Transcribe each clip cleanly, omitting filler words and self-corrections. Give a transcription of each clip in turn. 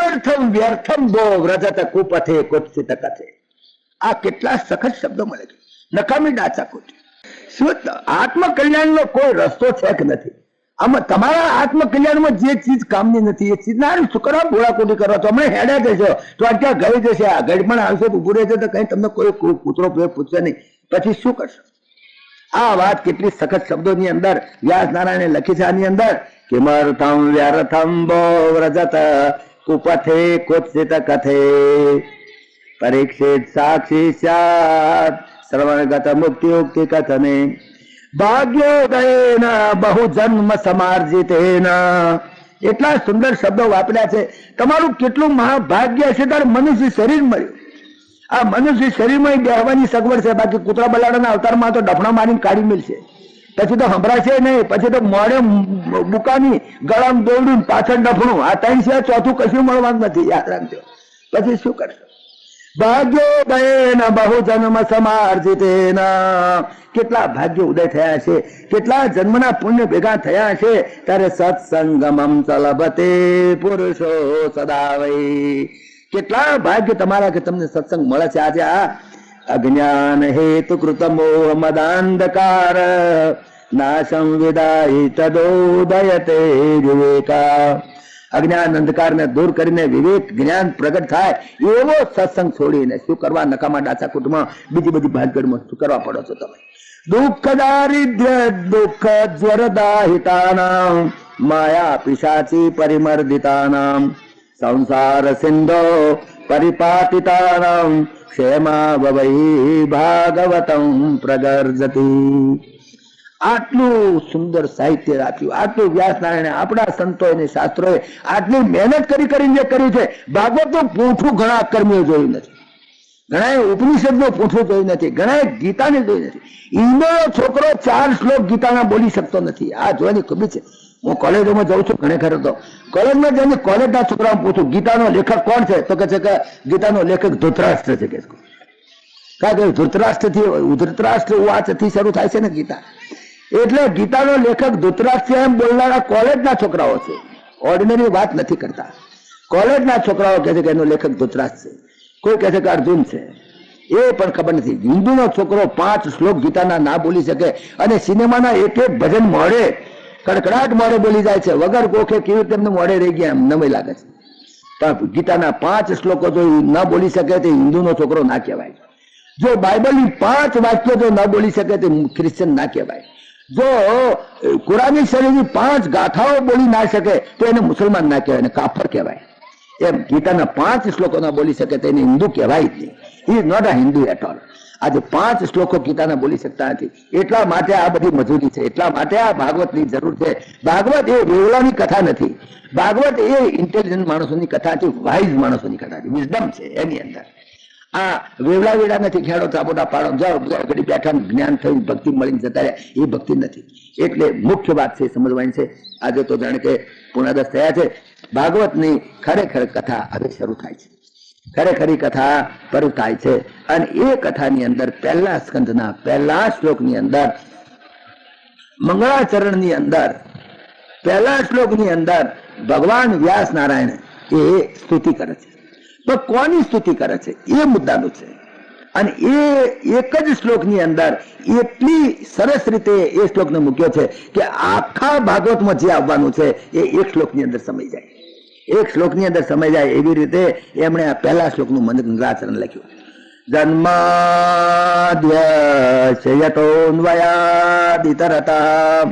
કિમર્થમ વ્યર્થમ દો વ્રજત કુપથે કુત્સિત કથે. આ કેટલા સખત શબ્દો મળે છે. નકામી ડાચા કુટી. શું આત્મકલ્યાણનો કોઈ રસ્તો છે કે નથી? આમાં તમારા આત્મકલ્યાણમાં જે ચીજ કામની નથી એ ચીજ ના શું કરવા બોળાકોટી કરો છો? હમણાં હેડ્યા જશો તો અત્યારે ગઈ જશે, આ ગઢ પણ આવશે તો ઉભું રહેશે તો કઈ તમને કોઈ કૂતરો પૂછશે નહીં, પછી શું કરશો? આ વાત કેટલી સખત શબ્દોની અંદર વ્યાસ નારાયણે લખી છે. આની અંદર કિમર્થમ વ્યર્થમ બો વ્રજત કુપથે કુત્સિત કથે પરીક્ષિત સાક્ષી સ્યાત શ્રવણગત મુક્તિયુક્તિ કથને ભાગ્યોદયેન બહુ જન્મ સમાર્જિતેન. એટલા સુંદર શબ્દો વાપર્યા છે. તમારું કેટલું મહાભાગ્ય છે તારે મનુષ્ય શરીર મળ્યું. આ મનુષ્ય શરીરમાં બેહવાની સગવડ છે, બાકી કૂતરા બલાડાના અવતારમાં તો ડફણા મારીને કાઢી મિલશે, પછી તો સંભળાશે નહીં, પછી તો મોડે બુકાની ગળામાં દોરડું પાછળ ડફણું, આ ત્રણ સિવાય ચોથું કશું મળવાનું નથી, યાદ રાખજો. પછી શું કરશો? ભાગ્યોદયેન બહુ જન્મ સમાર્જિતેન. કેટલા ભાગ્ય ઉદય થયા છે, કેટલા જન્મના પુણ્ય ભેગા થયા છે. ત્યારે સત્સંગમમ ચલબતે પુરુષો સદા વૈ. કેટલા ભાગ્ય તમારા કે તમને સત્સંગ મળે છે. આજે આ અજ્ઞાન હેતુ કૃત મોહ મદાંધકાર નાશમ વિદાય તદોદયતે વિવેકા. અજ્ઞાન અંધકારને દૂર કરીને વિવેક જ્ઞાન પ્રગટ થાય એવો સત્સંગ છોડીને શું કરવા નકામા ડાચા કુટમાં બીજી બધી ભાગગડમાં શું કરવા પડો છો તમે? દુઃખ દારિદ્ર્ય દુઃખ જ્વરદાહિતાનામ માયા પિશાચી પરિમર્દિતાનામ સંસાર સિંધો પરિપાતિતાનામ ક્ષેમા વવૈ ભાગવતમ પ્રગર્જતી. આટલું સુંદર સાહિત્ય રાખ્યું, આટલું વ્યાસ નારાયણે આપણા સંતો અને શાસ્ત્રોએ આટલી મહેનત કરીને જે કર્યું છે. ભાગવતનું પૂંઠું ઘણા કર્મીઓ જોયું નથી, ઘણા ઉપનિષદનું પૂંઠું જોયું નથી, ઘણા ગીતાને જોઈ નથી. ઈંદોનો છોકરો 4 શ્લોક ગીતાના બોલી શકતો નથી. આ જોવાની ખબર છે. હું કોલેજોમાં જાઉં છું ઘણે ખરો, તો કોલેજમાં જઈને કોલેજના છોકરાઓને પૂછું ગીતાનો લેખક કોણ છે, તો કે છે કે ગીતાનો લેખક ધૃતરાષ્ટ્ર છે. કે કારણ કે ધૃતરાષ્ટ્ર વાચથી શરૂ થાય છે ને ગીતા, એટલે ગીતાનો લેખક ધૃતરાષ્ટ્ર એમ બોલનારા કોલેજના છોકરાઓ છે. ઓર્ડિનરી વાત નથી કરતા. કોલેજના છોકરાઓ કહે છે કે એનો લેખક ધૃતરાષ્ટ્ર છે, કોઈ કહે છે કે અર્જુન છે, એ પણ ખબર નથી. હિન્દુનો છોકરો 5 શ્લોક ગીતાના ના બોલી શકે અને સિનેમાના એક ભજન મોડે કડકડાટ મોડે બોલી જાય છે, વગર કોખે કેવી તેમને મોડે રહી ગયા એમ નવાઈ લાગે છે. પણ ગીતાના 5 શ્લોકો જો ન બોલી શકે તો હિન્દુનો છોકરો ના કહેવાય. જો બાઇબલની 5 વાક્યો જો ન બોલી શકે તો ક્રિશ્ચન ના કહેવાય. જો કુરાની શરીરની 5 ગાથાઓ બોલી ના શકે તો એને મુસલમાન ના કહેવાય, એને કાફર કહેવાય. એમ ગીતાના 5 શ્લોકો ના બોલી શકે તો એને હિન્દુ કહેવાય જ નહીં. He is not a Hindu at all. આજે 5 શ્લોકો ગીતાના બોલી શકતા નથી, એટલા માટે આ બધી મજૂરી છે, એટલા માટે આ ભાગવતની જરૂર છે. ભાગવત એ વેવલાની કથા નથી, ભાગવત એ ઇન્ટેલિજન્ટ માણસોની કથા છે, વાઇઝ માણસોની કથા છે, વિઝડમ છે એની અંદર. આ વેવલા વેડા નથી, ખેડો ચાપોટા પાડો જાઓ ઘડી બેઠા જ્ઞાન થયું ભક્તિ મળીને જતા રહ્યા, એ ભક્તિ નથી. એટલે મુખ્ય વાત છે સમજવાની છે. આજે તો જાણે કે પૂર્ણાદશ થયા છે. ભાગવતની ખરેખર કથા હવે શરૂ થાય છે, ખરેખરી કથા શરૂ થાય છે. અને એ કથાની અંદર પહેલા સ્કંધના પહેલા શ્લોકની અંદર મંગળાચરણની અંદર પહેલા શ્લોકની અંદર ભગવાન વ્યાસ નારાયણ એ સ્તુતિ કરે છે. તો કોની સ્તુતિ કરે છે એ મુદ્દાનું છે. અને એ એક જ શ્લોકની અંદર એટલી સરસ રીતે એ શ્લોકને મૂક્યો છે કે આખા ભાગવતમાં જે આવવાનું છે એ એક શ્લોકની અંદર સમય જાય, એક શ્લોકની અંદર સમય જાય એવી રીતે એમણે આ પહેલા શ્લોકનું મંગળાચરણ લખ્યું. જન્માદ્યતોન્વયાદિતરતા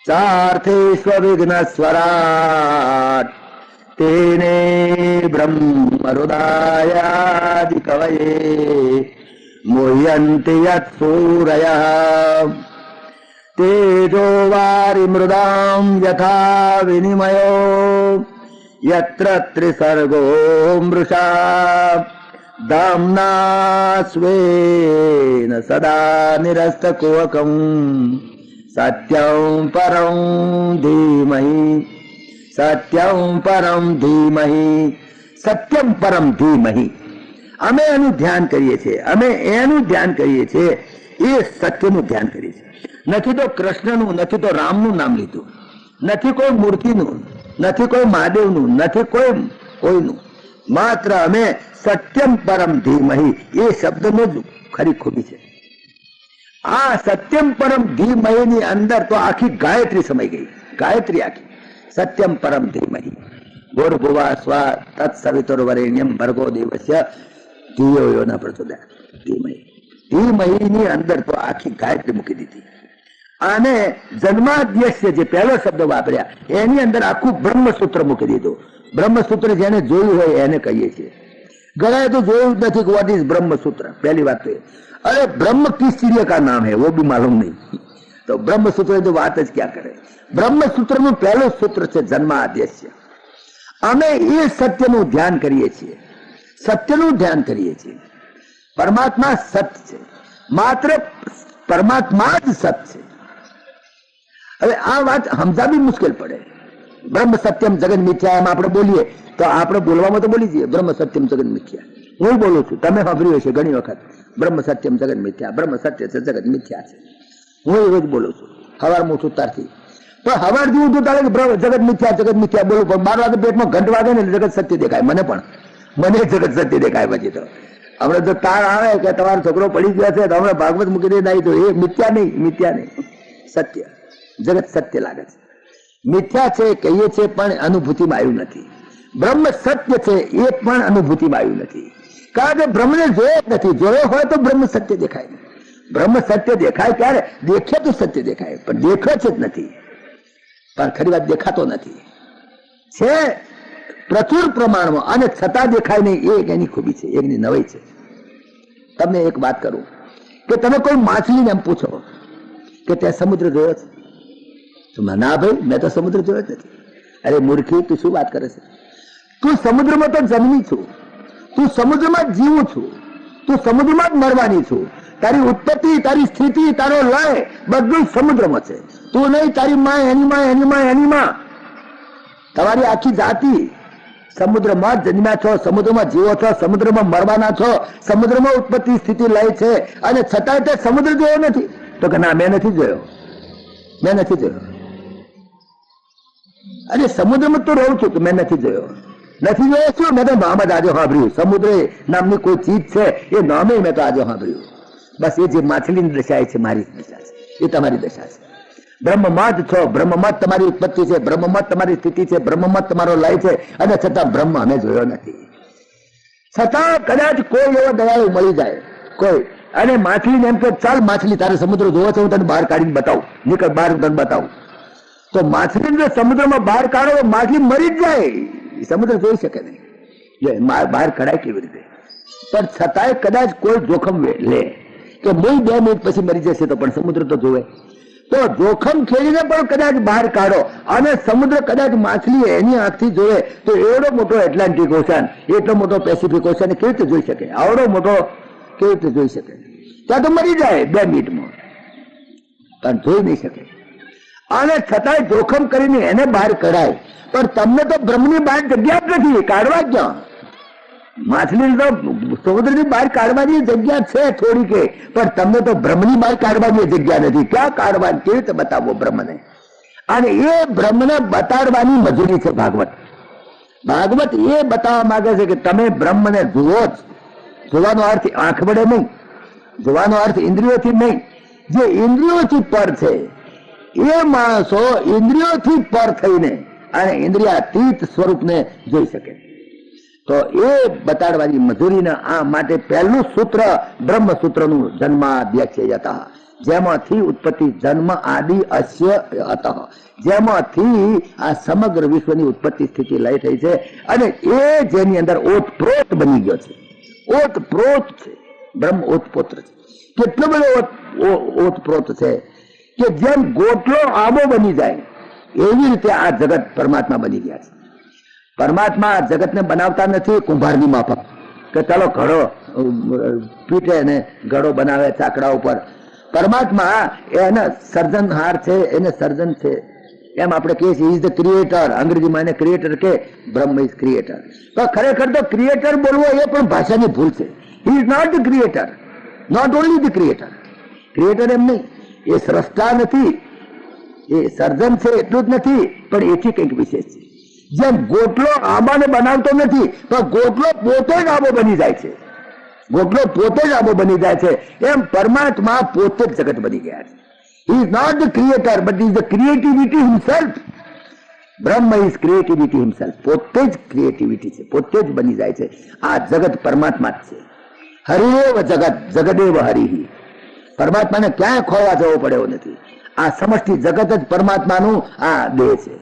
ચાર્થેષ્વિઘ્ન સ્વરાટ તેને બ્રહ્મ હૃદયાદિ કવયે મુહ્યન્તિ યત સૂરયઃ તેજો વારિ મૃદામ યથા વિનિમયો યત્ર ત્રિસર્ગો મૃષા ધામ્ના સ્વેન સદા નિરસ્તકુહકં સત્યં પરં ધીમહિ સત્યં પરમ ધીમહિ સત્યમ પરમ ધીમહિ. અમે એનું ધ્યાન કરીએ છીએ, અમે એનું ધ્યાન કરીએ છીએ, એ સત્યનું ધ્યાન કરીએ છીએ. નથી તો કૃષ્ણનું, નથી તો રામનું નામ લીધું, નથી કોઈ મૂર્તિનું, નથી કોઈ મહાદેવનું, નથી કોઈનું, માત્ર અમે સત્યમ પરમ ધીમહી, એ શબ્દનો જ ખરી ખૂબી છે. આ સત્યમ પરમ ધીમહી ની અંદર તો આખી ગાયત્રી સમાઈ ગઈ. ગાયત્રી આખી સત્યમ પરમ ધીમહી, ભૂર્ભુવા સ્વા તત્સવિતુર્વરેણ્યમ ભર્ગો દેવસ્ય ધિયો યો ન પ્રચોદયાત. ધીમહી, ધીમહી ની અંદર તો આખી ગાયત્રી મૂકી દીધી. અને જન્માદ્યસ્ય જે પહેલો શબ્દ વાપર્યા એની અંદર આખું બ્રહ્મસૂત્ર મૂકી દીધું. બ્રહ્મસૂત્ર જેને જોયું હોય એને કહીએ છીએ. ઘણા તો જોયું જ નથી કે વોટ ઇઝ બ્રહ્મसूत्र. पहली बात तो ये, अरे ब्रह्म किस चिड़िया का नाम है वो भी मालूम नहीं. तो ब्रह्मसूत्र तो बात ज क्या करे. ब्रह्मसूत्र નું પહેલું સૂત્ર છે જન્માદ્યસ્ય. અમે એ સત્યનું ધ્યાન કરીએ છીએ, સત્યનું ધ્યાન કરીએ છીએ. પરમાત્મા સત્ય છે, માત્ર પરમાત્મા જ સત્ય છે. હવે આ વાત સમજાવી મુશ્કેલ પડે. બ્રહ્મ સત્યમ જગત મિથ્યા એમ આપણે બોલીએ તો આપણે બોલવામાં તો બોલી જઈએ બ્રહ્મ સત્યમ જગત મિથ્યા. હું બોલું છું, તમે સાંભળ્યું હશે ઘણી વખત બ્રહ્મ સત્યમ જગત મિથ્યા, બ્રહ્મ સત્ય છે જગત મિથ્યા છે. હું રોજ બોલું છું સવારમાં ઉઠું ત્યારથી. તો સવાર જેવું તો તારે જગત મિથ્યા બોલું, પણ 12 વાગે પેટમાં ઘંટ વાગે ને જગત સત્ય દેખાય. મને જગત સત્ય દેખાય. પછી તો હમણાં તો તાર આવે કે તમારો છોકરો પડી ગયા છે તો હમણાં ભાગવત મૂકી દે નહીં, તો એ મિથ્યા નહીં, સત્ય. જગત સત્ય લાગે છે, મિથ્યા છે કહીએ છે પણ અનુભૂતિમાં આવ્યું નથી. બ્રહ્મ સત્ય છે એ પણ અનુભૂતિમાં આવ્યું નથી, કારણ કે બ્રહ્મને જોયો જ નથી. જોયો હોય તો બ્રહ્મ સત્ય દેખાય. બ્રહ્મ સત્ય દેખાય ક્યારે? દેખે તો સત્ય દેખાય, પણ દેખે છે જ નથી. પણ ખરી વાત દેખાતો નથી, છે પ્રચુર પ્રમાણમાં, અને છતાં દેખાય નહીં. એ એની ખૂબી છે, એની નવાઈ છે. તમને એક વાત કરું કે તમે કોઈ માછલીને એમ પૂછો કે ત્યાં સમુદ્ર જોયો છે? ના ભાઈ, મેં તો સમુદ્ર જોયો જ નથી. અરે મૂર્ખી, તું શું વાત કરે છે? તું સમુદ્રમાં તો જન્મી છું, તું સમુદ્રમાં જ જીવું છું, તું સમુદ્રમાં જ મરવાની છું. તારી ઉત્પત્તિ, તારી સ્થિતિ, તારો લય બધું સમુદ્રમાં છે. તું નહીં, તારી માં, એની માં, તમારી આખી જાતિ સમુદ્રમાં જ જન્મ્યા છો, સમુદ્રમાં જીવો છો, સમુદ્રમાં મરવાના છો, સમુદ્રમાં ઉત્પત્તિ સ્થિતિ લય છે, અને છતાંય તે સમુદ્ર જોયો નથી. તો કે ના, મેં નથી જોયો. અરે સમુદ્રમાં તો રહું છું, મેં નથી જોયો. શું? મેં તો નામ જ આજે સાંભળ્યું. સમુદ્ર નામની કોઈ ચીજ છે, એ નામે મેં તો આજે સાંભળ્યું. બસ એ જે માછલીની દશા છે, મારી દશા છે, એ તમારી દશા છે. બ્રહ્મમાં જ છો, બ્રહ્મમાં જ તમારી ઉત્પત્તિ છે, બ્રહ્મમાં જ તમારી સ્થિતિ છે, બ્રહ્મમાં જ તમારો લય છે, અને છતાં બ્રહ્મ અમે જોયો નથી. છતાં કદાચ કોઈ એવો દયાળુ મળી જાય કોઈ, અને માછલીને એમ કે ચાલ માછલી, તારે સમુદ્ર જોવો છે, હું તને બહાર કાઢીને બતાવું, નીકળ બહાર, હું તને બતાવું. તો માછલીને સમુદ્રમાં બહાર કાઢો, માછલી મરી જ જાય. સમુદ્ર જોઈ શકે નહીં, બહાર કઢાય કેવી રીતે? પણ છતાંય કદાચ કોઈ જોખમ લે કે 2 મિનિટ પછી મરી જશે, તો પણ સમુદ્ર તો જોવે. તો જોખમ ખેડીને પણ કદાચ બહાર કાઢો, અને સમુદ્ર કદાચ માછલી એની આંખથી જોવે, તો એવડો મોટો એટલાન્ટિક ઓશન, એટલો મોટો પેસિફિક ઓશન કેવી રીતે જોઈ શકે? આવડો મોટો કેવી રીતે જોઈ શકે? ત્યાં તો મરી જાય 2 મિનિટમાં, પણ જોઈ નહીં શકે. અને છતાંય જોખમ કરીને એને બહાર કઢાય. પણ તમને તો બ્રહ્મની બહાર જગ્યા જ નથી, કાઢવા ક્યાં? માછલી તો સમુદ્રની બહાર કાઢવાની જગ્યા છે થોડી કે, પણ તમને તો બ્રહ્મની બહાર કાઢવાની જગ્યા નથી. ક્યાં કાઢવાની? કેવી રીતે બતાવવો બ્રહ્મને? અને એ બ્રહ્મને બતાડવાની મજૂરી છે ભાગવત. ભાગવત એ બતાવવા માંગે છે કે તમે બ્રહ્મને જુઓ જ. જોવાનો અર્થ આંખ વડે નહીં, જોવાનો અર્થ ઇન્દ્રિયોથી નહીં. જે ઇન્દ્રિયોથી પર છે એ માણસો ઇન્દ્રિયોથી પર થઈને અને ઇન્દ્રિયાતીત સ્વરૂપને જોઈ શકે. તો એ બતાડવાની મજૂરીના આ માટે પહેલું સૂત્ર બ્રહ્મસૂત્રનું જન્માદ્યસ્યતઃ, જેમાંથી ઉત્પત્તિ જન્મ આદિ અસ્ય અતઃ, જેમાંથી આ સમગ્ર વિશ્વની ઉત્પત્તિ સ્થિતિ લય થઈ છે. અને એ જેની અંદર ઓતપ્રોત બની ગયો છે. ઓતપ્રોત છે, બ્રહ્મ ઓતપ્રોત છે. કેટલો બધો ઓતપ્રોત છે કે જેમ ગોટલો આબો બની જાય એવી રીતે આ જગત પરમાત્મા બની ગયા છે. પરમાત્મા જગતને બનાવતા નથી કુંભારની માફક, કે ચાલો ઘડો પીટે ને ઘડો બનાવે ચાકડા ઉપર. પરમાત્મા એના સર્જનહાર છે, એને સર્જન છે. એમ આપણે કહીએ છીએ ઇઝ ધ ક્રિએટર, અંગ્રેજીમાં એને ક્રિએટર કે, બ્રહ્મ ઇઝ ક્રિએટર. તો ખરેખર તો ક્રિએટર બોલવો એ પણ ભાષાની ભૂલ છે. He is not the creator, not only the creator. Creator એમ નહીં, એ સ્રષ્ટા નથી, એ સર્જન છે એટલું જ નથી, પણ એથી કંઈક વિશેષ છે. જેમ ગોટલો આંબાને બનાવતો નથી, પણ ગોટલો પોતે જ આંબો બની જાય છે. ગોટલો પોતે જ આંબો બની જાય છે. એમ પરમાત્મા પોતે જ જગત બની ગયા છે. He is not the creator, but is the creativity himself. Brahm is creativity himself. પોતે જ ક્રિએટિવિટી છે, પોતે જ બની જાય છે. આ જગત પરમાત્મા જ છે. હરિએવ જગત, જગદેવ હરિ. પરમાત્માને ક્યાંય ખોવા જવો પડ્યો નથી. આ સમષ્ટિ જગત જ પરમાત્માનું આ દેહ છે.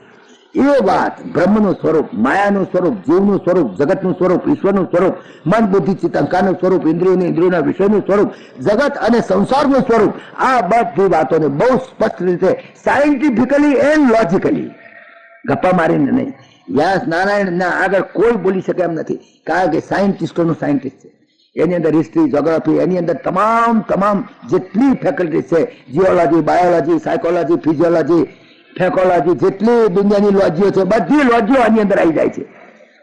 એ વાત બ્રહ્મનું સ્વરૂપ, માયાનું સ્વરૂપ, જીવનું સ્વરૂપ, જગતનું સ્વરૂપ, ઈશ્વરનું સ્વરૂપ, મન બુદ્ધિ ચિત્ત અહંકારનું સ્વરૂપ, ઇન્દ્રિયોના વિષયનું સ્વરૂપ, જગત અને સંસારનું સ્વરૂપ, આ બધી વાતોને બહુ સ્પષ્ટ રીતે સાયન્ટિફિકલી એન્ડ લોજિકલી, ગપ્પા મારીને નહીં. વ્યાસ નારાયણના આગળ કોઈ બોલી શકે એમ નથી, કારણ કે સાયન્ટિસ્ટોનું સાયન્ટિસ્ટ છે. એની અંદર હિસ્ટ્રી, જોગ્રાફી, એની અંદર તમામ જેટલી ફેકલ્ટી છે, જીઓલોજી, બાયોલોજી, સાયકોલોજી, ફિઝિયોલોજી, ફેકોલોજી, જેટલી દુનિયાની લોજીઓ છે, બધી લોજીઓ આની અંદર આવી જાય છે.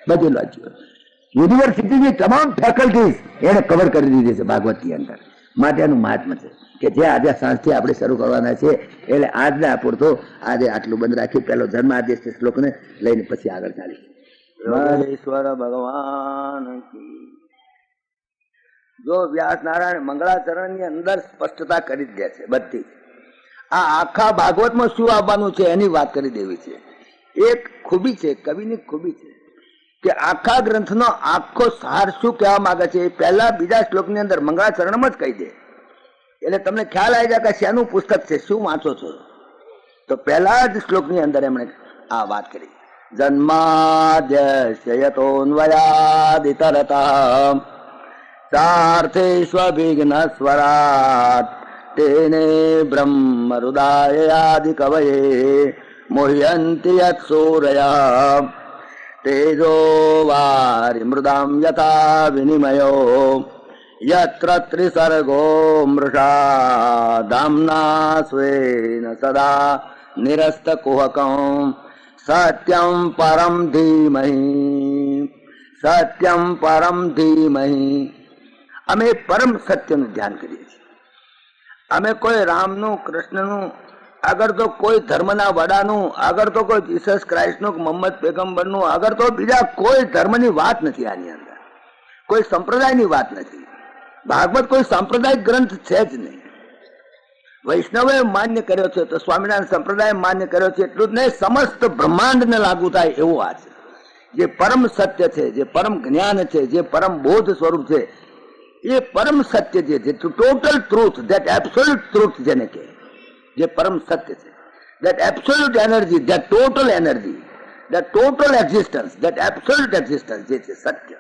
બધી લોજીઓ, યુનિવર્સિટીની તમામ ફેકલ્ટીઝ એને કવર કરી દીધી છે ભાગવતની અંદર. માટેનું મહાત્મા છે કે જે આજે સાંજથી આપણે શરૂ કરવાના છે. એટલે આજને પૂરતો આજે આટલું બંધ રાખી પેલો જન્મ આદેશ શ્લોકને લઈને પછી આગળ ચાલી. ઈશ્વર ભગવાન જો વ્યાસ નારાયણ મંગળાચરણની અંદર સ્પષ્ટતા કરી દે છે બધી. આ આખા ભાગવતમાં શું આવવાનું છે એની વાત કરી દેવી છે. એક ખૂબી છે, કવિની ખૂબી છે કે આખા ગ્રંથનો આખો સાર શું કહેવા માંગે છે એ પહેલા બીજા શ્લોકની અંદર મંગળાચરણમાં જ કહી દે. એટલે તમને ખ્યાલ આવી જાય કે શેનું પુસ્તક છે, શું વાંચો છો. તો પહેલા જ શ્લોકની અંદર એમણે આ વાત કરી. જન્માદ્યસ્યતોન્વયાદિતરતઃ સાર્થેષ્વવિઘ્ન સ્વરાટ તેને બ્રહ્મ હૃદયાદિ કવયે મોહ્યંતિ યત સૂરયઃ તેજો વારિ મૃદામ યથા વિનિમયો યત્ર ત્રિસર્ગો મૃષા ધામ્ના સ્વેન સદા નિરસ્ત કુહકં સત્યં પરમ ધીમહિ, સત્યમ પરમ ધીમહિ. અમે પરમ સત્યનું ધ્યાન કરીએ છીએ. અમે કોઈ રામનું, કૃષ્ણનું, આગળ તો કોઈ ધર્મના વડાનું, આગળ તો કોઈ જીસસ ક્રાઇસ્ટનું, મોહમ્મદ પેગમ્બરનું, આગળ તો બીજા કોઈ ધર્મની વાત નથી. આની અંદર કોઈ સંપ્રદાયની વાત નથી. ભાગવત કોઈ સાંપ્રદાયિક ગ્રંથ છે જ નહીં. વૈષ્ણવે માન્ય કર્યો છે તો સ્વામિનારાયણ સંપ્રદાય માન્ય કર્યો છે, એટલું જ નહીં, સમસ્ત બ્રહ્માંડને લાગુ થાય એવું આ છે. જે પરમ સત્ય છે, જે પરમ જ્ઞાન છે, જે પરમ બોધ સ્વરૂપ છે, એ પરમ સત્ય જે total truth, that absolute truth જેને કહે, જે પરમ સત્ય છે, that absolute energy, that total energy, that total existence, that absolute existence જે છે સત્ય,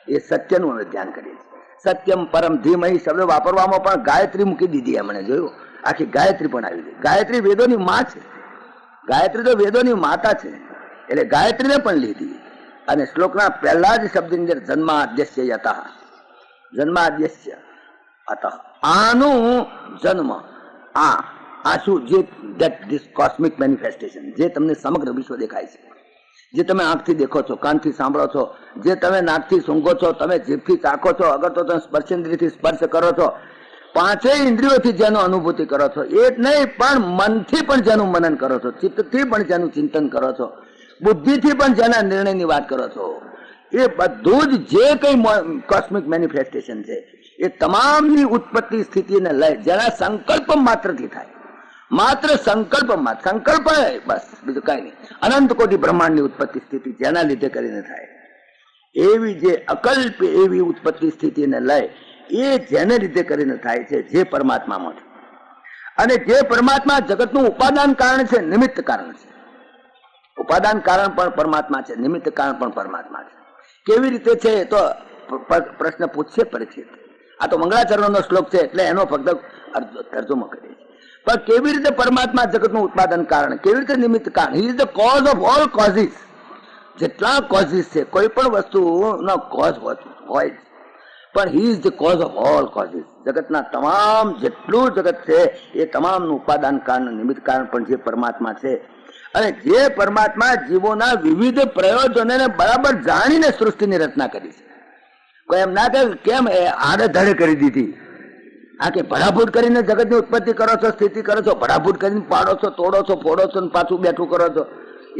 એ સત્યનું અમે ધ્યાન કરીએ છીએ. સત્યમ પરમ ધીમહિ શબ્દ વાપરવામાં પણ ગાયત્રી મૂકી દીધી. એમણે જોયું, આખી ગાયત્રી પણ આવી ગઈ. ગાયત્રી વેદોની માં છે. ગાયત્રી તો વેદોની માતા છે, એટલે ગાયત્રીને પણ લીધી. અને શ્લોકના પહેલા જ શબ્દની અંદર જન્માદ્યસ્ય યતઃ, જન્માદ્યસ્ય અતઃ, આનું જન્મ, આ શું, જે ધેટ ધીસ કોસ્મિક મેનિફેસ્ટેશન, જે તમને સમગ્ર વિશ્વ દેખાય છે, જે તમે આંખથી દેખો છો, કાનથી સાંભળો છો, જે તમે નાકથી સૂંઘો છો, તમે જીભથી ચાખો છો, અગર તો તમે સ્પર્શેન્દ્રિયથી સ્પર્શ કરો છો, પાંચેય ઇન્દ્રિયોથી જેનો અનુભૂતિ કરો છો, એ જ નહીં પણ મનથી પણ જેનું મનન કરો છો, ચિત્તથી પણ જેનું ચિંતન કરો છો, બુદ્ધિથી પણ જેના નિર્ણયની વાત કરો છો, એ બધું જ જે કઈ કોસ્મિક મેનિફેસ્ટેશન છે એ તમામની ઉત્પત્તિ સ્થિતિને લઈ જેના સંકલ્પ માત્રથી થાય, માત્ર સંકલ્પ માત્ર, સંકલ્પ બસ, બીજું કઈ નહીં. અનંત કોટી બ્રહ્માંડની ઉત્પત્તિ સ્થિતિ જેના લીધે કરીને થાય, એવી જે અકલ્પ એવી ઉત્પત્તિ સ્થિતિને લઈ એ જેને લીધે કરીને થાય છે, જે પરમાત્મામાં છે. અને જે પરમાત્મા જગતનું ઉપાદાન કારણ છે, નિમિત્ત કારણ છે. ઉપાદાન કારણ પણ પરમાત્મા છે, નિમિત્ત કારણ પણ પરમાત્મા છે. કેવી રીતે છે તો પ્રશ્ન પૂછશે પરિચિત. આ તો મંગળાચરણનો શ્લોક છે એટલે એનો ફક્ત તર્જમો કરીએ છીએ. પણ કેવી રીતે પરમાત્મા જગતનું ઉત્પાદન કારણ, કેવી રીતે નિમિત્ત કારણ? He is the cause of all causes. જેટલા કોઝિસ છે, કોઈ પણ વસ્તુનો કોઝ હોય, પણ he is the cause of all causes. જગતના તમામ જેટલું જગત છે એ તમામનું ઉપાદાન કારણ, નિમિત્ત કારણ પણ જે પરમાત્મા છે. અને જે પરમાત્મા જીવોના વિવિધ પ્રયોજનોને બરાબર જાણીને સૃષ્ટિની રચના કરી છે. કોઈ એમ ના કહે કેમ એ આડેધડે કરી દીધી, આ કે ભડાભૂટ કરીને જગતની ઉત્પત્તિ કરો છો, સ્થિતિ કરો છો, ભડાભૂટ કરીને પાડો છો, તોડો છો, ફોડો છો, પાછું બેઠું કરો છો,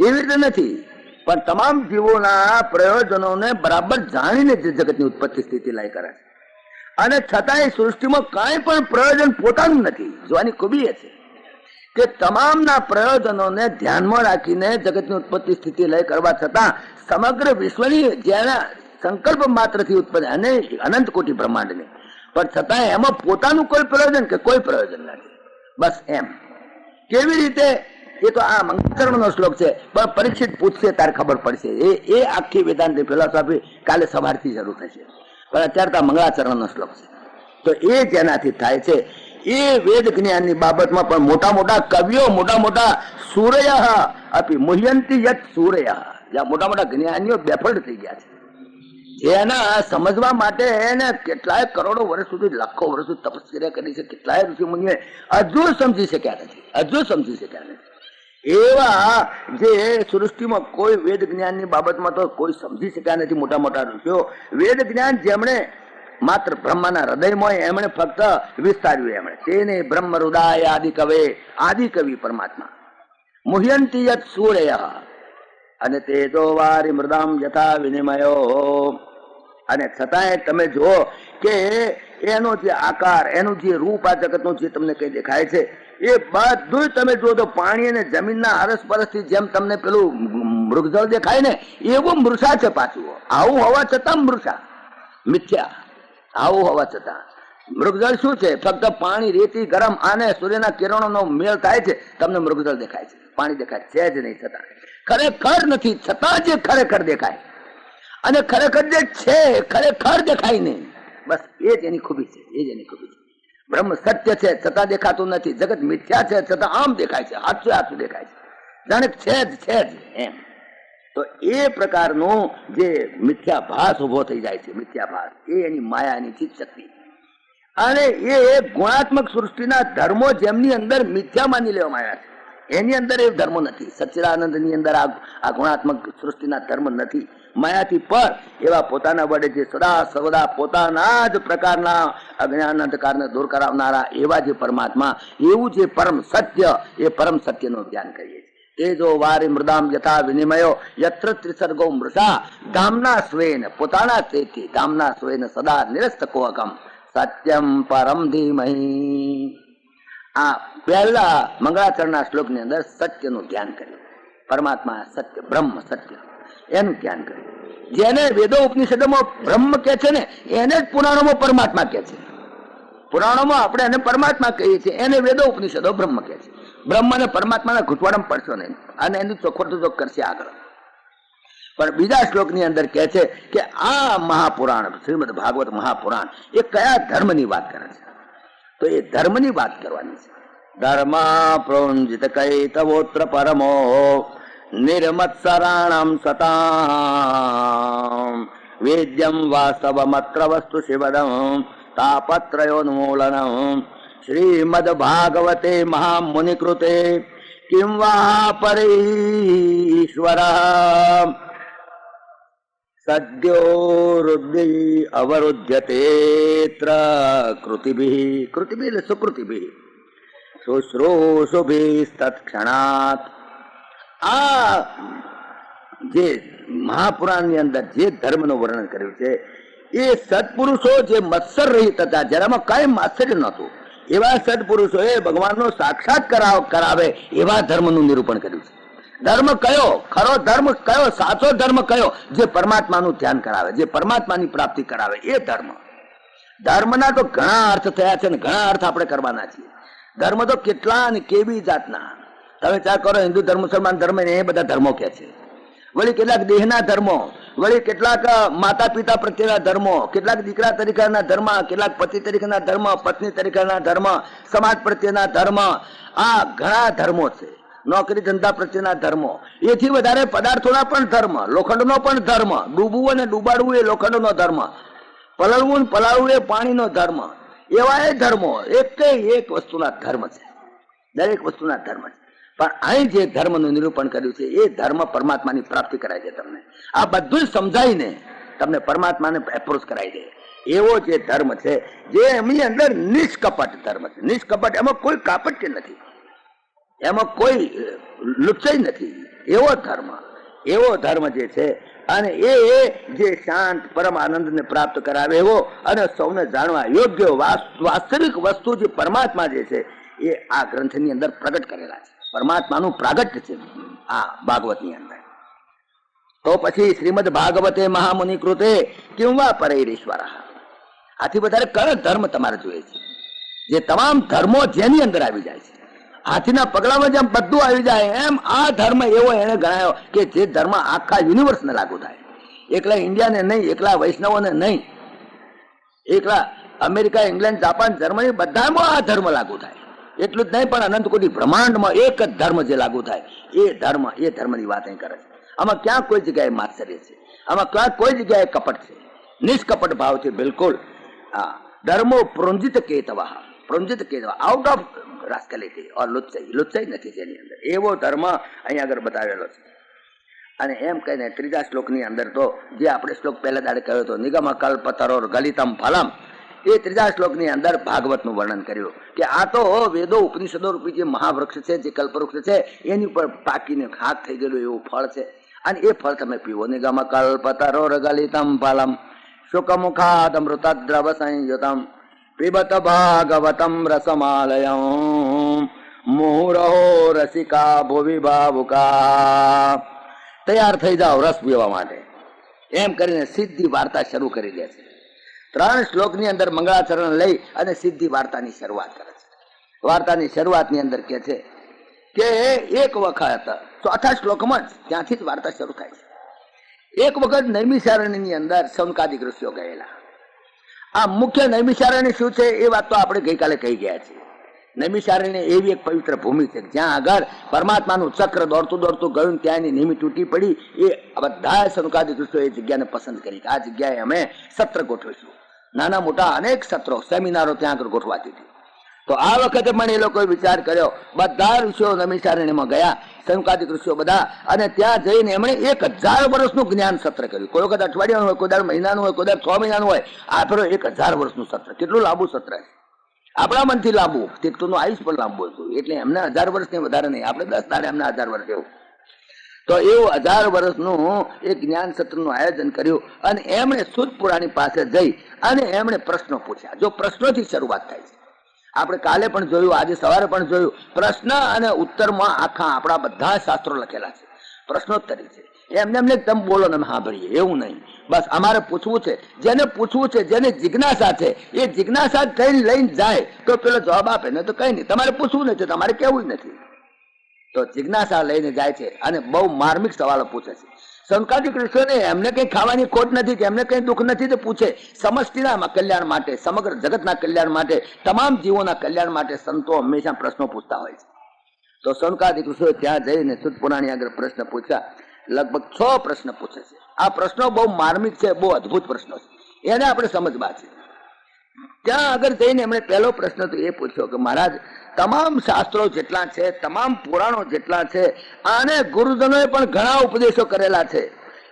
એવી રીતે નથી. પણ તમામ જીવોના પ્રયોજનોને બરાબર જાણીને જે જગતની ઉત્પત્તિ સ્થિતિ લય કરે છે, અને છતાંય સૃષ્ટિમાં કાંઈ પણ પ્રયોજન પોતાનું નથી. જોવાની ખૂબી એ છે કે તમામના પ્રયોજનોને ધ્યાનમાં રાખીને જગતની ઉત્પત્તિ સ્થિતિ લય કરવા છતાં સમગ્ર વિશ્વની જેના સંકલ્પ માત્રથી ઉત્પન્ન અને અનંત કોટી બ્રહ્માંડની, પણ છતાં એમાં પોતાનું કોઈ પ્રયોજન કે કોઈ પ્રયોજન નથી. બસ એમ કેવી રીતે? એ તો આ મંગળાચરણનો શ્લોક છે, પણ પરીક્ષિત પૂછશે ત્યારે ખબર પડશે. એ આખી વેદાંતની ફિલોસોફી કાલે સવારથી શરૂ થશે, પણ અત્યારે તો મંગળાચરણનો શ્લોક છે. તો એ જેનાથી થાય છે એ વેદ જ્ઞાનની બાબતમાં પણ મોટા મોટા કવિઓ, મોટા મોટા સૂર્ય અપી મુહ્યંતી યત સૂર્ય, જ્યાં મોટા મોટા જ્ઞાનીઓ બેફળ થઈ ગયા છે, જેના સમજવા માટે એને કેટલાય કરોડો વર્ષ સુધી, લાખો વર્ષ સુધી તપસ્યા કરી છે. કેટલાય ઋષિ મુનિએ હજુ સમજી શક્યા નથી. એવા જે સૃષ્ટિમાં કોઈ વેદ જ્ઞાનની બાબતમાં તો કોઈ સમજી શક્યા નથી. મોટા મોટા ઋષિઓ વેદ જ્ઞાન જેમણે માત્ર બ્રહ્માના હૃદયમાં એમણે ફક્ત વિસ્તાર્યું. એમણે તેને બ્રહ્મ હૃદય આદિ કવિ પરમાત્મા મુહ્યંતી યત સૂર્ય અને તેજો વારી મૃદામ યથા વિનિમયો. અને છતાંય તમે જુઓ કે એનો જે આકાર, એનું જે રૂપ આ જગતનું જે તમને કઈ દેખાય છે એ બધું તમે જુઓ તો પાણી અને જમીનના અરસપરસથી જેમ તમને પેલું મૃગજળ દેખાય ને, એવું મૃષા છે પાછું. આવું હોવા છતાં મૃષા મિથ્યા. આવું હોવા છતાં મૃગજળ શું છે? ફક્ત પાણી, રેતી, ગરમ અને સૂર્યના કિરણોનો મેળ થાય છે, તમને મૃગજળ દેખાય છે, પાણી દેખાય છે જ નહીં. છતાં ખરેખર નથી, છતાં જે ખરેખર દેખાય અને ખરેખર જે છે ખરેખર દેખાય નહીં. બસ એ જ એની ખૂબી છે. બ્રહ્મ સત્ય છે છતાં દેખાતું નથી. જગત મિથ્યા છે છતાં આમ દેખાય છે, હાથું દેખાય છે, જાણે છે જ એમ. તો એ પ્રકારનું જે મિથ્યાભાસ ઉભો થઈ જાય છે, મિથ્યાભાસ એ એની માયાની ચિત્ત શક્તિ. અને એ ગુણાત્મક સૃષ્ટિના ધર્મો જેમની અંદર મિથ્યા માની લેવામાં આવ્યા છે, એની અંદર એ ધર્મો નથી. સચ્ચિદાનંદ ની અંદર આ ગુણાત્મક સૃષ્ટિના ધર્મ નથી. માયાથી પર એવા પોતાના વડે જે સદા સર્વદા પોતાના જ પ્રકારના અજ્ઞાન અંધકારને દૂર કરાવનારા એવા જે પરમાત્મા, એવું જે પરમ સત્ય, એ પરમ સત્યનું ધ્યાન કરીએ છીએ. તેજો વારી મૃદામ યથા વિનિમયો યત્ર ત્રિસર્ગો મૃષા ધામના સ્વેન, પોતાના તેથી ધામના સ્વેન સદા નિરસ્તકો અગમ સત્યમ પરમ ધીમહી. આ પહેલા મંગળાચરણના શ્લોકની અંદર સત્યનું ધ્યાન કર્યું. પરમાત્મા સત્ય, બ્રહ્મ સત્ય, એનું ધ્યાન કર્યું. જેને વેદો ઉપનિષદોમાં બ્રહ્મ કે છે ને, એને જ પુરાણોમાં પરમાત્મા કે છે. પુરાણોમાં આપણે એને પરમાત્મા કહીએ છીએ, એને વેદો ઉપનિષદો બ્રહ્મ કે છે. બ્રહ્મ અને પરમાત્માના ઘૂંટવાડામાં પડશો નહીં, અને એનું ચોખ્ખો કરશે આગળ. પણ બીજા શ્લોકની અંદર કહે છે કે આ મહાપુરાણ, શ્રીમદ ભાગવત મહાપુરાણ, એ કયા ધર્મની વાત કરે છે? તો એ ધર્મની વાત કરવાની છે. ધર્મ પ્રોંજિત કૈતવોત્ર પરમો નિર્મત્સરાણમ સતામ વેદ્યમ વાસ્તવમત્ર વસ્તુ શિવદમ તાપત્રયોન્મૂલનમ શ્રીમદ ભાગવતે મહામુનિકૃતે કિં વા પરેશ્વર સદ્યો રુદ્ધિ અવરુધ્યતેત્ર કૃતિભિઃ એટલે સુકૃતિભિઃ શુશ્રૂષુભિઃ તત્ક્ષણાત. આ જે મહાપુરાણની અંદર જે ધર્મનું વર્ણન કર્યું છે એ સત્પુરુષો જે મત્સર રહિત હતા, જેનામાં કઈ માત્સર્ય નહોતું, એવા સત્પુરુષોએ ભગવાનનો સાક્ષાત કરાવે એવા ધર્મનું નિરૂપણ કર્યું છે. ધર્મ કયો? ખરો ધર્મ કયો? સાચો ધર્મ કયો? જે પરમાત્માનું ધ્યાન કરાવે, જે પરમાત્માની પ્રાપ્તિ કરાવે, એ ધર્મ. ધર્મના તો ઘણા અર્થ થયા છે ને ઘણા અર્થ આપણે કરવાના છીએ. ધર્મ તો કેટલા અને કેવી જાતના. તમે ચાર કરો હિન્દુ ધર્મ, મુસલમાન ધર્મ, એ બધા ધર્મો કે છે. વળી કેટલાક દેહના ધર્મો, વળી કેટલાક માતા પિતા પ્રત્યેના ધર્મો, કેટલાક દીકરા તરીકેના ધર્મ, કેટલાક પતિ તરીકેના ધર્મ, પત્ની તરીકેના ધર્મ, સમાજ પ્રત્યેના ધર્મ. આ ઘણા ધર્મો છે. નોકરી ધંધા પ્રત્યેના ધર્મો, એથી વધારે પદાર્થોના પણ ધર્મ, લોખંડનો પણ ધર્મ, ડૂબવું અને ડૂબાડવું એ લોખંડનો ધર્મ, પલળવું ને પલાળવું એ પાણીનો ધર્મ. એવા એ ધર્મો એક વસ્તુના ધર્મ છે, દરેક વસ્તુના ધર્મ છે. પણ અહીં જે ધર્મનું નિરૂપણ કર્યું છે એ ધર્મ પરમાત્માની પ્રાપ્તિ કરાય છે. તમને આ બધું સમજાઈને તમને પરમાત્માને એપ્રોચ કરાવી દે એવો જે ધર્મ છે, જે એમની અંદર નિષ્કપટ ધર્મ છે. નિષ્કપટ, એમાં કોઈ કાપટ્ય નથી, એમાં કોઈ લુચ્ચાઈ નથી, એવો ધર્મ. એવો ધર્મ જે છે, અને એ જે શાંત પરમ આનંદને પ્રાપ્ત કરાવે એવો અને સૌને જાણવા યોગ્ય વાસ્તવિક વસ્તુ જે પરમાત્મા જે છે એ આ ગ્રંથની અંદર પ્રગટ કરેલા છે. પરમાત્માનું પ્રાગટ્ય છે આ ભાગવતની અંદર. તો પછી શ્રીમદ ભાગવતે મહામુનિ કૃતે કિંવા પરૈરેશ્વર, આથી વધારે કયો ધર્મ તમારે જોઈએ છે? જે તમામ ધર્મો જેની અંદર આવી જાય છે, હાથીના પગલામાં જેમ બધું આવી જાય એમ આ ધર્મ એવો એને ગણાયો કે જે ધર્મ આખા યુનિવર્સને લાગુ થાય. એકલા ઇન્ડિયાને નહીં, એકલા વૈષ્ણવોને નહીં, એકલા અમેરિકા, ઇંગ્લેન્ડ, જાપાન, જર્મની બધામાં આ ધર્મ લાગુ થાય. એટલું જ નહીં પણ અનંત કોટી બ્રહ્માંડમાં એક જ ધર્મ જે લાગુ થાય એ ધર્મની વાત અહીં કરે છે. આમાં ક્યાં કોઈ જગ્યાએ માત્સર્ય છે, આમાં ક્યાં કોઈ જગ્યાએ કપટ છે? નિષ્કપટ ભાવથી બિલકુલ ધર્મો પ્રોંજિત કેતવા આઉટ ઓફ રાસ્કેલિટી ઓર લુચ્ચાઈ નથી જેની અંદર. એવો ધર્મ અહીંયા આગળ બતાવેલો છે. અને એમ કહીને ત્રીજા શ્લોકની અંદર તો જે આપણે શ્લોક પહેલા દાડે કહ્યો હતો, નિગમ કલ્પતરોર ગલિતમ ફલમ, એ ત્રીજા શ્લોકની અંદર ભાગવતનું વર્ણન કર્યું કે આ તો વેદો ઉપનિષદો રૂપી જે મહાવૃક્ષ છે, જે કલ્પવૃક્ષ છે, એની ઉપર પાકીને ખાક થઈ ગયેલું એવું ફળ છે. અને એ ફળ તમે પીવો. નિગમ કલ્પતરોર ગલિતમ ફલમ શુકમુખાદ અમૃતદ્રવ સંયુતમ પિબત ભાગવતમ રસમાલયમ મુહુરહો રસિકા ભુવિ ભાવુકા. તૈયાર થઈ જાઓ રસ પીવા માટે, એમ કરીને સિદ્ધિ વાર્તા શરૂ કરી દે છે. 3 શ્લોકની અંદર મંગળાચરણ લઈ અને સિદ્ધિ વાર્તાની શરૂઆત કરે છે. વાર્તાની શરૂઆતની અંદર કે છે કે એક વખત ચોથા શ્લોકમાં જ ત્યાંથી જ વાર્તા શરૂ થાય છે. એક વખત નૈમિષારણ્યની અંદર સૌનકાદિક ઋષિઓ ગયેલા. આ મુખ્ય નૈમિષારણ્ય શું છે એ વાત તો આપણે ગઈકાલે કહી ગયા છીએ. નૈમિષારણ્ય એવી એક પવિત્ર ભૂમિ છે જ્યાં આગળ પરમાત્માનું ચક્ર દોડતું દોડતું ગયું, ત્યાંની નિમિ તૂટી પડી. એ બધા સૌનકાદિક ઋષિઓ એ જગ્યાને પસંદ કરી કે આ જગ્યાએ અમે સત્ર ગોઠવીશું. નાના મોટા અનેક સત્રો, સેમિનારો ત્યાં આગળ ગોઠવાતી હતી. તો આ વખતે પણ એ લોકોએ વિચાર કર્યો. બધા ઋષિઓ નૈમિષારણ્યમાં ગયા, સૌનકાદિક ઋષિઓ બધા, અને ત્યાં જઈને એમણે 1000 વર્ષનું જ્ઞાન સત્ર કર્યું. કોઈ વખત અઠવાડિયાનું હોય, કોઈ દર મહિનાનું હોય, કોઈ દર 6 મહિનાનું હોય. આ ફેરો 1000 વર્ષનું સત્ર. કેટલું લાંબુ સત્ર છે! આપણા મનથી લાંબુ, તીર્થનું આયુષ પણ લાંબુ હતું. એટલે એમને 1000 વર્ષની વધારે નહીં, આપણે 10 દાડે એમને 1000 વર્ષ એવું. તો એવું 1000 વર્ષનું એક જ્ઞાન સત્રનું આયોજન કર્યું. અને એમણે સુત પુરાણી પાસે જઈ અને એમણે પ્રશ્નો પૂછ્યા. જો પ્રશ્નોથી શરૂઆત થાય છે, આપણે કાલે પણ જોયું, આજે સવારે પણ જોયું, પ્રશ્ન અને ઉત્તરમાં આખા આપણા બધા શાસ્ત્રો લખેલા છે. પ્રશ્નોત્તરી છે. એમને તમે બોલો ને સાંભળીએ એવું નહીં. બસ અમારે પૂછવું છે. જેને પૂછવું છે, જેને જિજ્ઞાસા છે, એ જિજ્ઞાસા કઈ લઈને જાય તો પેલો જવાબ આપે, ને તો કઈ નહીં. તમારે પૂછવું નથી, તમારે કેવું નથી. તો જિજ્ઞાસા લઈને જાય છે અને બહુ માર્મિક સવાલો પૂછે છે. સૌનકાદિક ઋષિઓને એમને કઈ ખાવાની ખોટ નથી કે એમને કઈ દુઃખ નથી, તે પૂછે. સમષ્ટિના કલ્યાણ માટે, સમગ્ર જગતના કલ્યાણ માટે, તમામ જીવોના કલ્યાણ માટે સંતો હંમેશા પ્રશ્નો પૂછતા હોય છે. તો સૌનકાદિક ઋષિઓ ત્યાં જઈને સુત પુરાણી આગળ પ્રશ્ન પૂછ્યા. લગભગ 6 પ્રશ્ન પૂછે છે. આ પ્રશ્નો બહુ માર્મિક છે, બહુ અદભુત પ્રશ્નો છે, એને આપણે સમજવા છે. ત્યાં આગળ જઈને એમણે પહેલો પ્રશ્ન તો એ પૂછ્યો કે મહારાજ, તમામ શાસ્ત્રો જેટલા છે, તમામ પુરાણો જેટલા છે, અને ગુરુજનોએ પણ ઘણા ઉપદેશો કરેલા છે,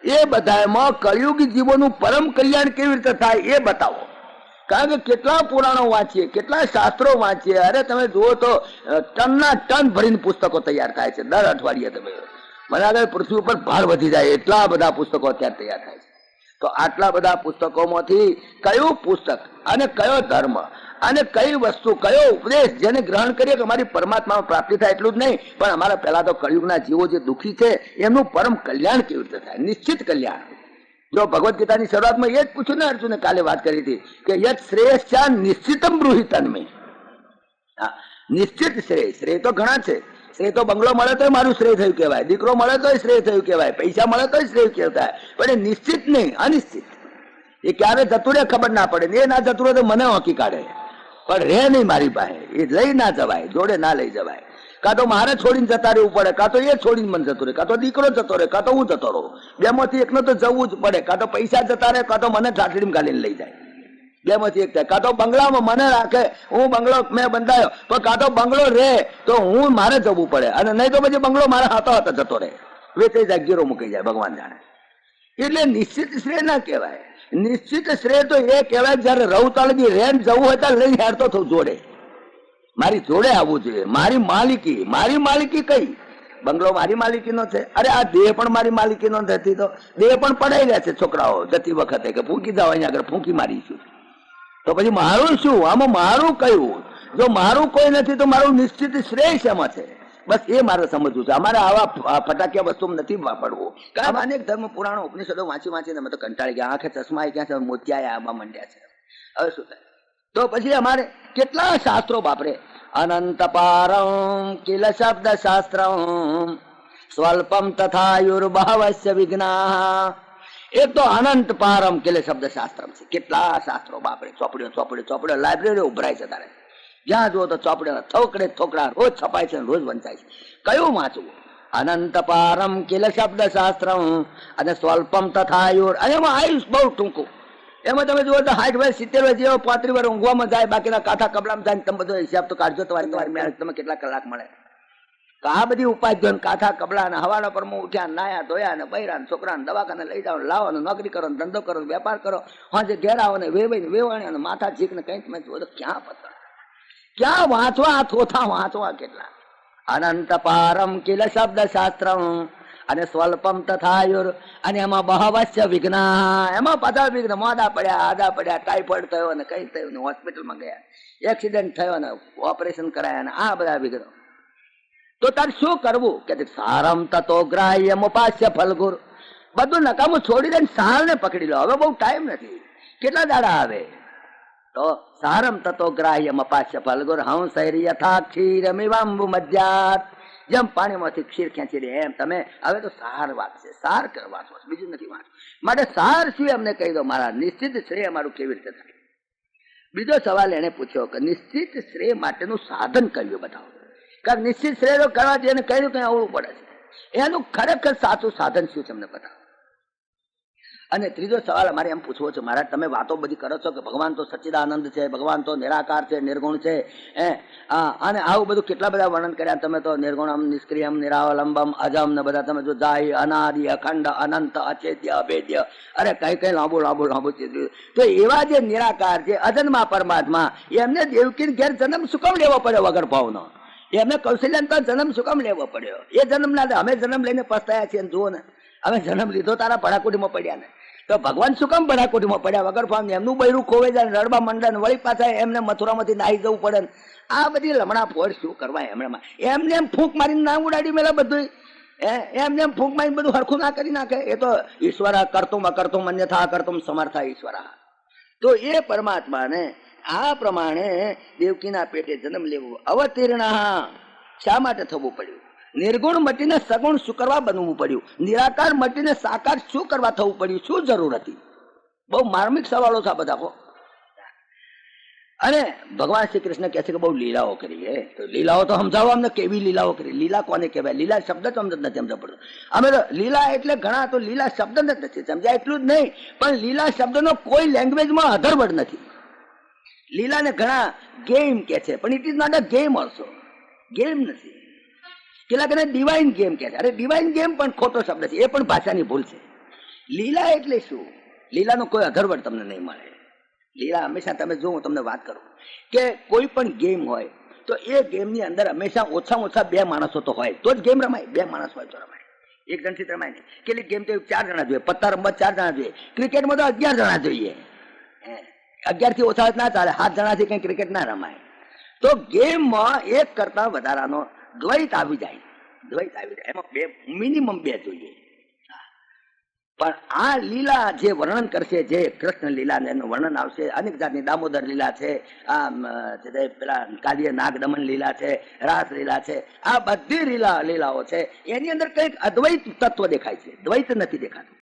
એ બધામાં કળિયુગી જીવોનું પરમ કલ્યાણ કેવી રીતે થાય એ બતાવો. કારણ કે કેટલા પુરાણો વાંચીએ, કેટલા શાસ્ત્રો વાંચીએ, અરે તમે જુઓ તો ટનના ટન ભરીને પુસ્તકો તૈયાર થાય છે દર અઠવાડિયે. તમે મને આગળ પૃથ્વી ઉપર ભાર વધી જાય એટલા બધા પુસ્તકો અત્યારે તૈયાર થાય છે. તો આટલા બધા પુસ્તકોમાંથી કયું પુસ્તક અને કયો ધર્મ અને કઈ વસ્તુ, કયો ઉપદેશ જેને ગ્રહણ કરીએ કે અમારી પરમાત્મામાં પ્રાપ્તિ થાય, એટલું જ નહીં પણ અમારા પહેલા તો કળિયુગના જીવો જે દુઃખી છે એમનું પરમ કલ્યાણ કેવી રીતે થાય, નિશ્ચિત કલ્યાણ. જો ભગવદ્ ગીતાની શરૂઆતમાં એ જ પૂછ્યું ને અર્જુને, કાલે વાત કરી હતી કે યત શ્રેયશ્ચા નિશ્ચિતમ બ્રૂહિ તન્મે. હા, નિશ્ચિત શ્રેય. શ્રેય તો ઘણા છે. શ્રેય તો બંગલો મળે તો મારું શ્રેય થયું કહેવાય, દીકરો મળે તો શ્રેય થયું કહેવાય, પૈસા મળે તો શ્રેય કહેવાય, પણ એ નિશ્ચિત નહીં, અનિશ્ચિત. એ ક્યારે જતું રહે ખબર ના પડે. એ ના જતું રહે તો મને હોકી કાઢે, પણ રે નહીં મારી પાસે. એ લઈ ના જવાય, જોડે ના લઈ જવાય. કાં તો મારે છોડીને જતા રહેવું પડે, કાં તો એ છોડીને મને જતું રહે, કાં તો દીકરો જતો રહે, કાં તો હું જતો રહું. બેમાંથી એકનો તો જવું જ પડે. કાં તો પૈસા જતા રહે, કાં તો મને ઠાઠડીમાં ગાલીને લઈ જાય. બેમાંથી એક થાય. કાં તો બંગલામાં મને રાખે, હું બંગલો મેં બંધાયો, પણ કાં તો બંગલો રહે તો હું મારે જવું પડે, અને નહીં તો પછી બંગલો મારા હાથો હાથો જતો રહે, વેચાઈ જાય, ગીરો મૂકી જાય, ભગવાન જાણે. એટલે નિશ્ચિત શ્રેય ના કહેવાય. નિશ્ચિત શ્રેય તો એ કહેવાય જયારે રવતાળજી રેન જવું હોય ત્યારે લઈને હેરતો થવું જોડે. મારી જોડે આવવું જોઈએ. મારી માલિકી કઈ? બંગલો મારી માલિકીનો છે, અરે આ દેહ પણ મારી માલિકીનો નથી, તો દેહ પણ પડાઈ રહ્યા છે છોકરાઓ જતી વખતે કે ફૂંકી જાવ અહીંયા આગળ ફૂંકી મારીશું, તો પછી મારું શું? આમાં મારું કયું? જો મારું કોઈ નથી તો મારું નિશ્ચિત શ્રેય શેમાં છે? બસ એ મારે સમજવું છે. અમારે આવા ફટાકિયા વસ્તુ નથી વાપરવું. કારણ અનેક ધર્મ પુરાણો ઉપનિષદો વાંચી વાંચીને અમે તો કંટાળી ગયા, આંખે ચશ્મા ક્યાં છે, મોતિયા આવવા માંડ્યા છે. હવે શું થાય? તો પછી અમારે કેટલા શાસ્ત્રો બાપરે, અનંત પારમ કિલ શબ્દ શાસ્ત્રમ સ્વલ્પમ તથા યુર્ભાવસ્ય વિઘ્ના. એક તો અનંત પારમ કિલ શબ્દ શાસ્ત્રમ છે, કેટલા શાસ્ત્રો બાપરે, ચોપડીઓ ચોપડીઓ ચોપડીઓ, લાઇબ્રેરીઓ ઉભરાય છે તારે, જ્યાં જુઓ તો ચોપડીઓ થોકડે થોકડા રોજ છપાય છે, રોજ વંચાય છે. કયું વાંચવું? અનંત પારમ કિલ શબ્દ શાસ્ત્રમ અને સ્વલ્પમ તથા યુર, અને એમાં આયુષ બહુ ટૂંકું. એમાં તમે જુઓ તો 60 વર્ષ 70 વર્ષ જેવો 35 વર્ષ ઊંઘવામાં જાય, બાકીના કાંઠા કબલામાં જાય. તમે બધો હિસાબ તો કાઢજો, તમારી મહેનત તમે કેટલા કલાક મળે. તો આ બધી ઉપાધિઓ કાંઠા કબલા ને હવાના પર ઉઠ્યા, નાયા ધોયા ને બૈરા છોકરાને દવાખાને લઈ જાઓ, લાવો ને નોકરી કરો, ધંધો કરો, વેપાર કરો, હા જે ઘેર આવો ને વેવાઈ વેવાણી ને માથા ચીક ને કઈ તમે જુઓ તો ક્યાં પતા, ક્યાં વાંચવા થોથા વાંચવા કેટલા. અનંત પારમ કિલ શબ્દ શાસ્ત્રમ અને સ્વલ્પમ તથાયુર, અને એમાં બહવસ્ય વિઘ્ન, એમાં બધા વિઘ્ન, મોડા પડ્યા, આદા પડ્યા, ટાઈફોઈડ થયો ને કઈ થયું ને હોસ્પિટલમાં ગયા, એક્સિડન્ટ થયો ને ઓપરેશન કરાયા ને આ બધા વિઘ્ન. તો તારે શું કરવું? કે સારમ તતો ગ્રાહ્ય મુપાસ્ય ફલગુર, બધું નકામું છોડી દે, સાર ને પકડી લો. હવે બહુ ટાઈમ નથી, કેટલા દાડા આવે? તો સારમ તતો ગ્રાહ્ય મપાસ્ય ફલગુર હંસૈર યથા ક્ષીરમિવાંબુ મધ્યાત, જેમ પાણીમાંથી ક્ષીર ખેંચી દે એમ તમે હવે તો સાર વાંચશે, સાર વાંચો, બીજું નથી વાંચ. માટે સાર શું એમને કહી દો, મારા નિશ્ચિત શ્રેય અમારું કેવી રીતે થાય. બીજો સવાલ એને પૂછ્યો કે નિશ્ચિત શ્રેય માટેનું સાધન કયું બતાવો. કારણ નિશ્ચિત શ્રેય તો કરવા જઈને કહ્યું કઈ આવવું પડે છે, એનું ખરેખર સાચું સાધન શું છે અમને બતાવો. અને ત્રીજો સવાલ અમારે એમ પૂછવો છે, મહારાજ તમે વાતો બધી કરો છો કે ભગવાન તો સચ્ચિદાનંદ છે, ભગવાન તો નિરાકાર છે, નિર્ગુણ છે, અને આવું બધું કેટલા બધા વર્ણન કર્યા તમે તો, નિર્ગુણમ નિષ્ક્રિયમ નિરાવલંબમ અજમ ને બધા તમે જો જાય, અનાદિ અખંડ અનંત અચેત્ય અભેદ્ય, અરે કઈ કઈ લાંબુ લાંબુ લાંબુ ચીધું. તો એવા જે નિરાકાર છે અજન્મા પરમાત્મા, એમને દેવકી ઘેર જન્મ શું કામ લેવો પડ્યો વગર ભાવનો? એમને કૌશલ્ય તો જન્મ શું કામ લેવો પડ્યો? એ જન્મ ના અમે જન્મ લઈને પસ્તાયા છીએ, જુઓ ને અમે જન્મ લીધો તારા ભડાકુટીમાં પડ્યા ને, તો ભગવાન શું કામ ભડાકુટીમાં પડ્યા વગર ભાવ? એમનું બૈરું ખોવાઈ જાય, રડવા મંડે ને વળી પાછા એમને મથુરામાંથી નાહી જવું પડે ને, આ બધી લમણા ફોડ શું કરવા એમણે? એમને એમ ફૂંક મારીને ના ઉડાડી મેલા બધું, એમને એમ ફૂંક મારીને બધું હરખું ના કરી નાખે. એ તો ઈશ્વર કરતું અકર્તું અન્યથા કરતું સમર્થા ઈશ્વર. તો એ પરમાત્માને આ પ્રમાણે દેવકીના પેટે જન્મ લેવો, અવતીર્ણ શા માટે થવું પડ્યું? નિર્ગુણ મટીને સગુણ શું કરવા બનવું પડ્યું? નિરાકાર મટીને સાકાર શું કરવા થવું પડ્યું? શું જરૂર હતી? બહુ માર્મિક સવાલો છે આ બધા. અને ભગવાન શ્રી કૃષ્ણ કહે છે કે બહુ લીલાઓ કરી. તો લીલાઓ તો સમજાવો અમને, કેવી લીલાઓ કરી? લીલા કોને કહેવાય? લીલા શબ્દ તો અમને નથી સમજ પડતો. અમે તો લીલા એટલે ઘણા તો લીલા શબ્દ જ નથી સમજાય, એટલું જ નહીં પણ લીલા શબ્દનો કોઈ લેંગ્વેજમાં અધરવર્ડ નથી. લીલાને ઘણા ગેમ કે છે, પણ it is not a game also, game નથી. કેટલાક એને ડિવાઇન ગેમ કે છે. અરે ડિવાઇન ગેમ પણ ખોટો શબ્દ છે, એ પણ ભાષાની ભૂલ છે. લીલા એટલે શું? લીલાનો કોઈ અધરવર્ડ તમને નહીં મળે. લીલા હંમેશા તમે જો હું તમને વાત કરું કે કોઈ પણ ગેમ હોય તો એ ગેમની અંદર હંમેશા ઓછામાં ઓછા 2 માણસો તો હોય તો જ ગેમ રમાય. 2 માણસ હોય તો રમાય, એક જણથી રમાય નહીં. કેટલીક ગેમ તો 4 જણા જોઈએ, પત્તા રમવા 4 જણા જોઈએ, ક્રિકેટમાં તો 11 જણા જોઈએ. 11 થી ઓછા ના ચાલે, 7 જણાથી કઈ ક્રિકેટ ના રમાય. તો ગેમમાં એક કરતા વધારાનો દ્વૈત આવી જાય, દ્વૈત આવી જાય, એમાં મિનિમમ 2 જોઈએ. પણ આ લીલા જે વર્ણન કરશે, જે કૃષ્ણ લીલા એનું વર્ણન આવશે, અનેક જાતની દામોદર લીલા છે, પેલા કાલિય નાગ દમન લીલા છે, રાસ લીલા છે, આ બધી લીલાઓ છે, એની અંદર કંઈક અદ્વૈત તત્વ દેખાય છે, દ્વૈત નથી દેખાતું.